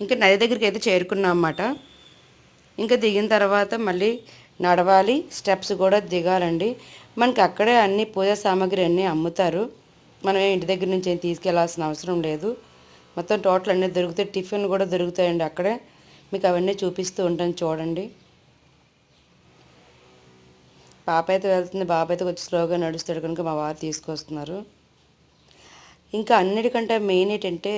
ఇంకా నది దగ్గరికి అయితే చేరుకున్నాం అన్నమాట. ఇంకా దిగిన తర్వాత మళ్ళీ నడవాలి, స్టెప్స్ కూడా దిగాలండి. మనకి అక్కడే అన్ని పూజా సామాగ్రి అన్నీ అమ్ముతారు. మనం ఇంటి దగ్గర నుంచి ఏం తీసుకెళ్లాల్సిన అవసరం లేదు. మొత్తం టోటల్ అన్నీ దొరుకుతాయి. టిఫిన్ కూడా దొరుకుతాయండి అక్కడే. మీకు అవన్నీ చూపిస్తూ ఉంటాను చూడండి. పాప అయితే వెళ్తుంది, బాబు అయితే కొంచెం స్లోగా నడుస్తాడు కనుక మా వారు తీసుకొస్తున్నారు. ఇంకా అన్నిటికంటే మెయిన్ ఏంటంటే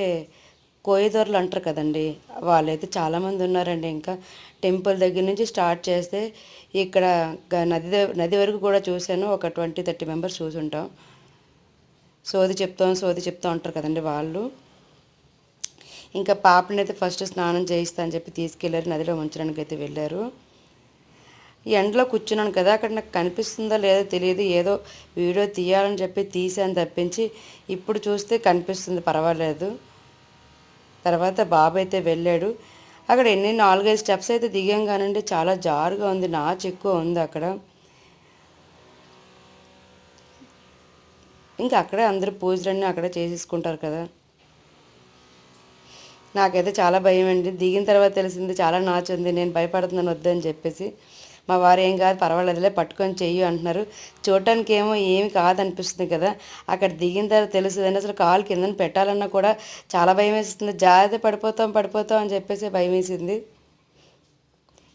కోయదొరలు అంటారు కదండి, వాళ్ళైతే చాలామంది ఉన్నారండి. ఇంకా టెంపుల్ దగ్గర నుంచి స్టార్ట్ చేస్తే ఇక్కడ నది వరకు కూడా చూశాను. ఒక 20-30 మెంబర్స్ చూసుంటాం. సోది చెప్తాం అంటారు కదండి వాళ్ళు. ఇంకా పాపని అయితే ఫస్ట్ స్నానం చేయిస్తా అని చెప్పి తీసుకెళ్ళారు, నదిలో ఉంచడానికి అయితే వెళ్ళారు. ఈ ఎండలో కూర్చున్నాను కదా, అక్కడ నాకు కనిపిస్తుందో లేదో తెలియదు. ఏదో వీడియో తీయాలని చెప్పి తీసాను తప్పించి ఇప్పుడు చూస్తే కనిపిస్తుంది, పర్వాలేదు. తర్వాత బాబు అయితే వెళ్ళాడు. అక్కడ 4-5 స్టెప్స్ అయితే దిగాం కానండి, చాలా జారుగా ఉంది, నాచు ఎక్కువ ఉంది అక్కడ. ఇంకా అక్కడే అందరూ పూజలన్నీ అక్కడే చేసేసుకుంటారు కదా. నాకైతే చాలా భయం అండి. దిగిన తర్వాత తెలిసింది చాలా నాచు ఉంది, నేను భయపడుతున్నాను వద్దని చెప్పేసి. మా వారు ఏం కాదు పర్వాలేదులే పట్టుకొని చెయ్యి అంటున్నారు. చూడటానికి ఏమో ఏమి కాదనిపిస్తుంది కదా, అక్కడ దిగిన తర్వాత తెలుస్తుందని అసలు కాలు కిందన పెట్టాలన్నా కూడా చాలా భయం వేస్తుంది. జాగ్రత్త పడిపోతాం అని చెప్పేసి భయం వేసింది.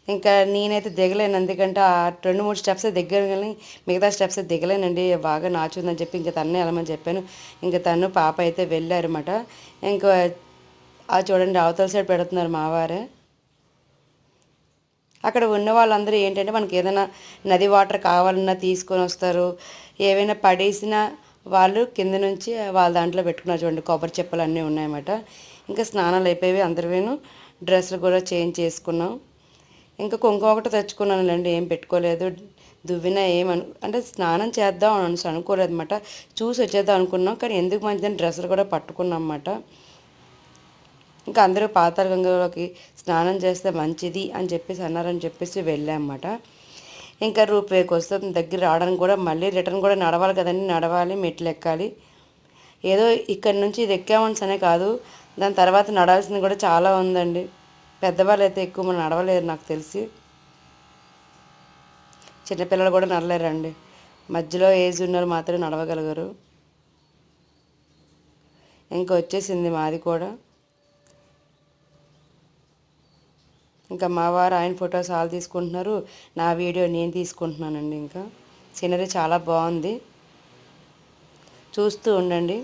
ఇంకా నేనైతే దిగలేను, ఎందుకంటే ఆ 2-3 స్టెప్స్ దిగాను కానీ మిగతా స్టెప్స్ దిగలేనండి, బాగా నాచుందని చెప్పి ఇంకా తన్నే వెళ్ళమని చెప్పాను. ఇంకా తను పాప అయితే వెళ్ళారన్నమాట. ఇంకా చూడండి అవతల సైడ్ పెడుతున్నారు మా వారే. అక్కడ ఉన్న వాళ్ళందరూ ఏంటంటే మనకి ఏదైనా నది వాటర్ కావాలన్నా తీసుకొని వస్తారు. ఏవైనా పడేసిన వాళ్ళు కింద నుంచి వాళ్ళ దాంట్లో పెట్టుకున్నారు. చూడండి కొబ్బరి చెప్పలు అన్నీ ఉన్నాయన్నమాట. ఇంకా స్నానాలు అయిపోయి అందరూను డ్రెస్సులు కూడా చేంజ్ చేసుకున్నాం. ఇంకా కుంకుమ ఒకటి తెచ్చుకున్నానులేండి, ఏం పెట్టుకోలేదు. దువ్విన అంటే స్నానం చేద్దాం అని అనుకోలేదు అనమాట. చూసి వచ్చేద్దాం అనుకున్నాం, కానీ ఎందుకు మంచిదని డ్రెస్సులు కూడా పట్టుకున్నాం అన్నమాట. ఇంకా అందరూ పాతాళ గంగలోకి స్నానం చేస్తే మంచిది అని చెప్పేసి అన్నారని చెప్పేసి వెళ్ళామన్నమాట. ఇంకా రూపాయికి వస్తే దగ్గర రావడానికి కూడా మళ్ళీ రిటర్న్ కూడా నడవాలి కదండి, నడవాలి, మెట్లు ఎక్కాలి. ఏదో ఇక్కడ నుంచి ఇది ఎక్కామనిసనే కాదు, దాని తర్వాత నడాల్సింది కూడా చాలా ఉందండి. పెద్దవాళ్ళు అయితే ఎక్కువ మనం నడవలేరు నాకు తెలిసి. చిన్నపిల్లలు కూడా నడలేరండి, మధ్యలో ఏజ్ ఉన్నారు మాత్రమే నడవగలగరు. ఇంకా వచ్చేసింది మాది కూడా. ఇంకా మా వారు ఆయన ఫొటోస్ వాళ్ళు తీసుకుంటున్నారు, నా వీడియో నేను తీసుకుంటున్నానండి. ఇంకా సీనరీ చాలా బాగుంది, చూస్తూ ఉండండి.